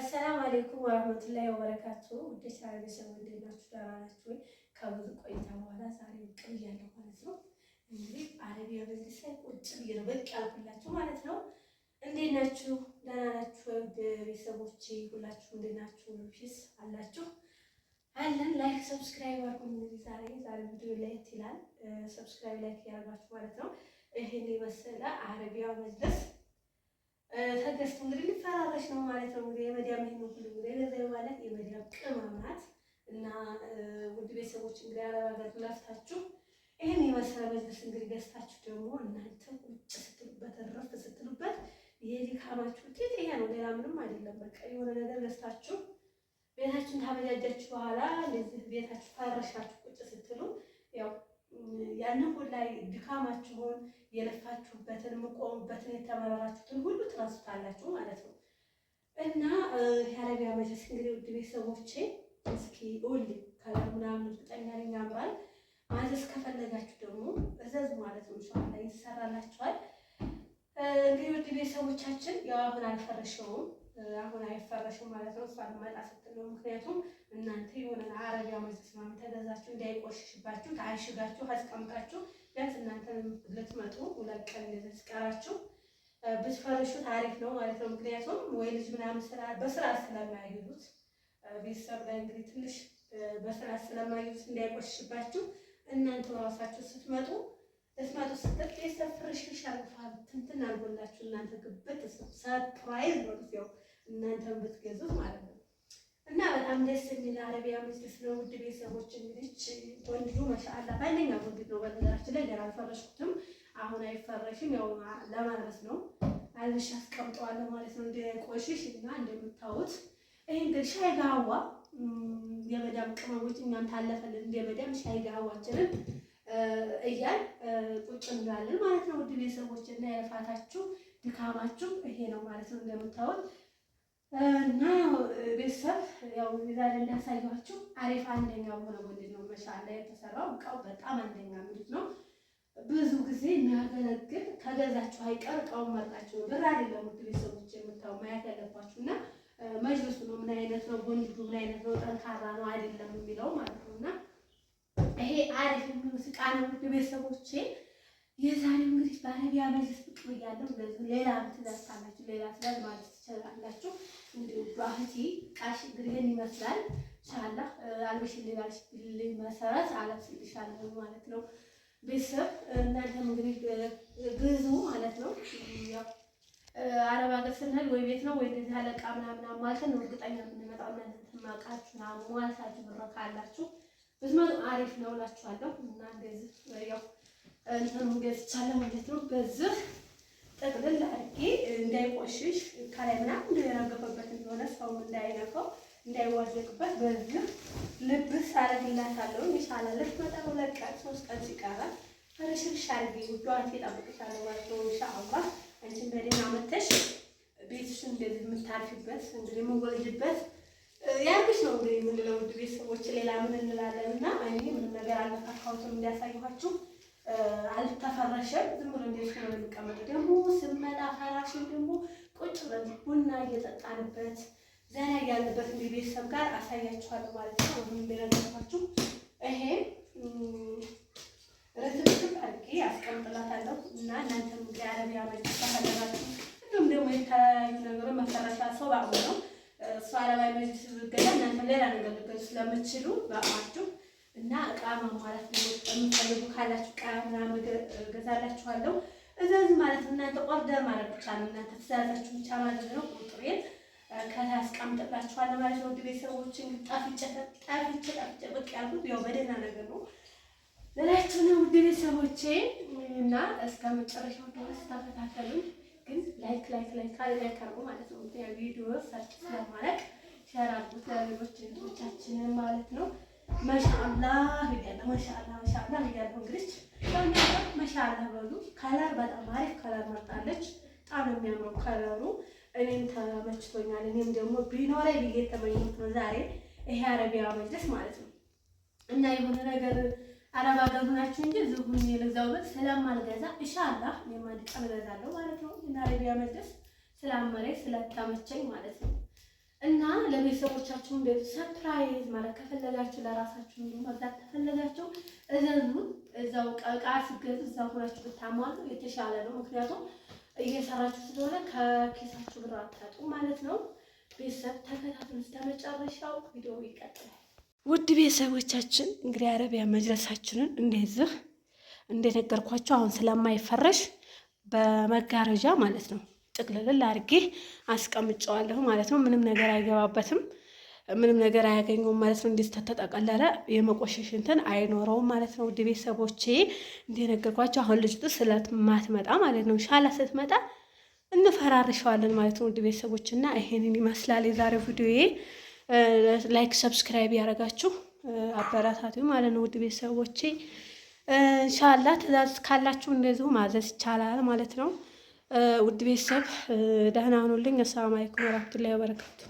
አሰላሙ አለይኩም ወራህመቱላሂ ወበረካቱ። ውድ ቻናሌ ሰዎች እንዴት ናችሁ? ደህና ናችሁ ወይ? ከብዙ ቆይታ በኋላ ዛሬ ብቅ ብያለሁ ማለት ነው። እንግዲህ አረቢያ መጅሊስ ላይ ቁጭ ብዬ ነው ብቅ ያልኩላችሁ ማለት ነው። እንዴት ናችሁ? ደህና ናችሁ ወይ? ውድ ቤተሰቦቼ ሁላችሁ እንዴት ናችሁ? ፒስ አላችሁ አለን። ላይክ ሰብስክራይብ አድርጉ። እንግዲህ ዛሬ ቪዲዮ ላይት ይላል። ሰብስክራይብ ላይክ ያደርጋችሁ ማለት ነው። ይሄን የመሰለ አረቢያ መጅሊስ ተገዝቶ እንግዲህ ሊፈራረሽ ነው ማለት ነው። እንግዲህ የመዲያም ይሄን ሁሉ እንግዲህ ለዛሬ ማለት የመዲያም ቅመም ናት እና ውድ ቤተሰቦች እንግዲህ አረባጋት ለፍታችሁ ይሄን የመሰለ መጅሊስ እንግዲህ ገዝታችሁ ደግሞ እናንተ ቁጭ ስትሉበት ረፍ ስትሉበት የድካማችሁ ውጤት ይሄ ነው፣ ሌላ ምንም አይደለም። በቃ የሆነ ነገር ገዝታችሁ ቤታችሁን ታበጃጃችሁ በኋላ ለዚህ ቤታችሁ ፈርሻችሁ ቁጭ ስትሉ ያው ያንን ሁላ ድካማችሁን የለፋችሁበትን የምቆሙበትን የተመረራችሁትን ሁሉ ትረሱታላችሁ ማለት ነው። እና የአረቢያ መጅሊስ እንግዲህ ውድ ቤተሰቦቼ እስኪ ሁሉ ከለር ምናምን እርግጠኛ ነኝ ያምራል። ማዘዝ ከፈለጋችሁ ደግሞ እዘዙ ማለት ነው። ኢንሻአላህ ይሰራላችኋል። እንግዲህ ውድ ቤተሰቦቻችን ያው አሁን አልፈረሸውም፣ አሁን አይፈረሽም ማለት ነው። እሷን መጣ ስትል ነው። ምክንያቱም እናንተ የሆነ አረቢያ መጅሊስ ምናምን ተገዛችሁ እንዳይቆሽሽባችሁ ታሽጋችሁ አስቀምጣችሁ ቢያንስ እናንተ ልትመጡ ሁለት ቀን እንደዚህ ሲቀራችሁ ብትፈርሹት አሪፍ ነው ማለት ነው። ምክንያቱም ወይ ልጅ ምናምን በስራ ስለማይሄዱት ቤተሰብ ላይ እንግዲህ ትንሽ በስራ ስለማይሄዱት እንዳይቆሽሽባችሁ እናንተ ራሳችሁ ስትመጡ ስትል ቤተሰብ ፍርሽሽ አልፋል እንትን አልጎላችሁ እናንተ ግብት ሰርፕራይዝ ነው ያው እናንተን ብትገዙት ማለት ነው። እና በጣም ደስ የሚል አረቢያ መጅሊስ ነው ውድ ቤተሰቦች። እንግዲህ ወንዱ ማሻአላ ባይለኛ ወንድ ነው። በነገራችን ላይ ገና አልፈረሽኩትም፣ አሁን አይፈረሽም። ያው ለማልበስ ነው አልብሽ አስቀምጠዋለሁ ማለት ነው እንዳይቆሽሽ። እና እንደምታዩት ይሄ እንግዲህ ሻይ ጋዋ የመዳም ቅመሞች እኛም ታለፈልን እንደመዳም ሻይ ጋዋችንን እያል ቁጭ እንላለን ማለት ነው ውድ ቤተሰቦች። እና የልፋታችሁ ድካማችሁ ይሄ ነው ማለት ነው እንደምታዩት። እና ቤተሰብ ያው ዛሬ እንዳሳያችሁ አሪፍ አንደኛ ሆነ ወንድ ነው ማሻአላ የተሰራው እቃው በጣም አንደኛ ምርጥ ነው። ብዙ ጊዜ የሚያገለግል ከገዛችሁ አይቀር እቃውን መርጣችሁ ነው፣ ብር አይደለም ውድ ቤተሰቦች የምታው ማየት ያለባችሁ። እና መጅሊሱ ነው ምን አይነት ነው፣ ወንዱ ምን አይነት ነው፣ ጠንካራ ነው አይደለም የሚለው ማለት ነው። እና ይሄ አሪፍ ሙዚቃ ነው ውድ ቤተሰቦቼ። የዛሬው እንግዲህ በአረቢያ መጅሊስ ብቅ ብያለሁ። ሌላ ትእዛዝ ካላችሁ ሌላ ትእዛዝ ማለት ትችላላችሁ። እንግዲህ ባህቲ ቃሽ እንግዲህ ይሄን ይመስላል። ኢንሻአላህ አልበሽልኝ ባልሽልኝ መሰረት አለብስልሻለሁ ማለት ነው ቤተሰብ። እናንተም እንግዲህ ግዙ ማለት ነው። ያው አረብ ሀገር ስንሄድ ወይ ቤት ነው ወይ እንደዚህ አለቃ ምናምን ማለት ነው እርግጠኛ የምንመጣው እናንተ ማቃችሁ ማሟላታችሁ ብር ካላችሁ ብትመጡ አሪፍ ነው እላችኋለሁ። እና እንደዚህ ያው እንትኑ ገዝቻለሁ ማለት ነው። በዚህ ጠቅልል አድርጌ እንዳይቆሽሽ ከላይ ምናምን እንደረገፈበት እንደሆነ ሰው እንዳይነካው እንዳይዋዘቅበት በዚህ ልብስ አረግላታለሁ። ኢንሻአላህ ልትመጣ 2 ቀን 3 ቀን ሲቀራት ፍርሽሽ አድርጌ ውዷን ትጠብቅሻለሁ ማለት ነው ኢንሻአላህ። አንቺን በደህና መተሽ ቤትሽን እንደዚህ የምታርፊበት እንግዲህ የምወልጅበት ያርግሽ ነው እንግዲህ የምንለው ውድ ቤተሰቦች። ሌላ ምን እንላለን? እና እኔ ምንም ነገር አልነካካሁትም እንዲያሳይኋችሁ አልተፈረሸም። ዝም ብሎ እንደዚህ ነው የሚቀመጠው። ደግሞ ስመጣ ፈራሽን ደግሞ ቁጭ ብለን ቡና እየጠጣንበት ዘና ያለበት እንግዲህ ቤተሰብ ጋር አሳያችኋለሁ ማለት ነው። አሁን እንደነገርኳችሁ ይሄ ረትብትብ አድርጌ አስቀምጥላታለሁ። እና እናንተም እንግዲህ አረቢያ መጅሊስ ተፈለጋችሁ እንዲሁም ደግሞ የተለያዩ ነገሮች መፈረሻ ሰው ባቁ ነው እሱ አረቢያ መጅሊስ ዝገዛ እናንተ ሌላ ነገር ልገዙ ስለምትችሉ ባቋችሁ እና እቃ ማሟላት ነው የምትፈልጉ ካላችሁ እቃ ምናምን ገዛላችኋለሁ። እዛዝ ማለት እናንተ ኦርደር ማለት ብቻ ነው። እናንተ ትእዛዛችሁ ብቻ ማለት ነው። ቁጥሬን ከታች አስቀምጥላችኋለሁ ማለት ነው። ውድ ቤተሰቦች ጠፍቼ በቃ ያልኩት ያው በደህና ነገር ነው ለላችሁ ነው ውድ ቤተሰቦቼ። እና እስከ መጨረሻው ድረስ ተከታተሉ። ግን ላይክ አድርጉ ማለት ነው። ቪዲዮ ሰርች ስለማድረግ ሼር አድርጉት ለሌሎች እህቶቻችን ማለት ነው። ማሻአላህ ይገርም ማሻአላህ ይገርም። እንግዲህ ማሻአላህ በሉ። ከለር በጣም አሪፍ ከለር መርጣለች። በጣም የሚያምረው ከለሩ እኔም ተመችቶኛል። እኔም ደግሞ ቢኖረኝ ብዬ ተመኘሁት ነው ዛሬ ይሄ አረቢያ መጅሊስ ማለት ነው። እና የሆነ ነገር አረብ ሀገር ሆናችሁ እንጂ ዝሁን የለዛው በት ስለማልገዛ ኢንሻአላህ የማን ቀን እገዛለሁ ማለት ነው። እና አረቢያ መጅሊስ ስላመረኝ ስለተመቸኝ ማለት ነው። እና ለቤተሰቦቻችሁ እንደዚህ ሰርፕራይዝ ማለት ከፈለጋችሁ ለራሳችሁ እንዲሁ መግዛት ከፈለጋችሁ እዘዙን። እዛው ዕቃ ሲገዙ እዛው ሆናችሁ ብታሟሉ የተሻለ ነው። ምክንያቱም እየሰራችሁ ስለሆነ ከኪሳችሁ ብር አታጡ ማለት ነው። ቤተሰብ ተከታተሉ እስከ መጨረሻው፣ ቪዲዮ ይቀጥላል። ውድ ቤተሰቦቻችን እንግዲህ አረቢያ መጅለሳችንን እንደዚህ እንደነገርኳችሁ አሁን ስለማይፈረሽ በመጋረጃ ማለት ነው ጥቅልል አድርጌ አስቀምጨዋለሁ ማለት ነው። ምንም ነገር አይገባበትም፣ ምንም ነገር አያገኘውም ማለት ነው። እንዴት ተጠቀለለ የመቆሸሽ እንትን አይኖረውም ማለት ነው። ውድ ቤተሰቦቼ እንደነገርኳችሁ አሁን ልጅቱ ስለማትመጣ ማለት ነው ሻላ ስትመጣ እንፈራርሸዋለን ማለት ነው። ውድ ቤተሰቦች እና ይሄንን ይመስላል የዛሬው ቪዲዮዬ። ላይክ ሰብስክራይብ ያደረጋችሁ አበረታቱ ማለት ነው። ውድ ቤተሰቦቼ ኢንሻአላህ ትእዛዝ ካላችሁ እንደዚሁ ማዘዝ ይቻላል ማለት ነው። ውድ ቤተሰብ ደህና ሁኑልኝ። አሰላሙ አለይኩም ወራህመቱላሂ ወበረካቱ።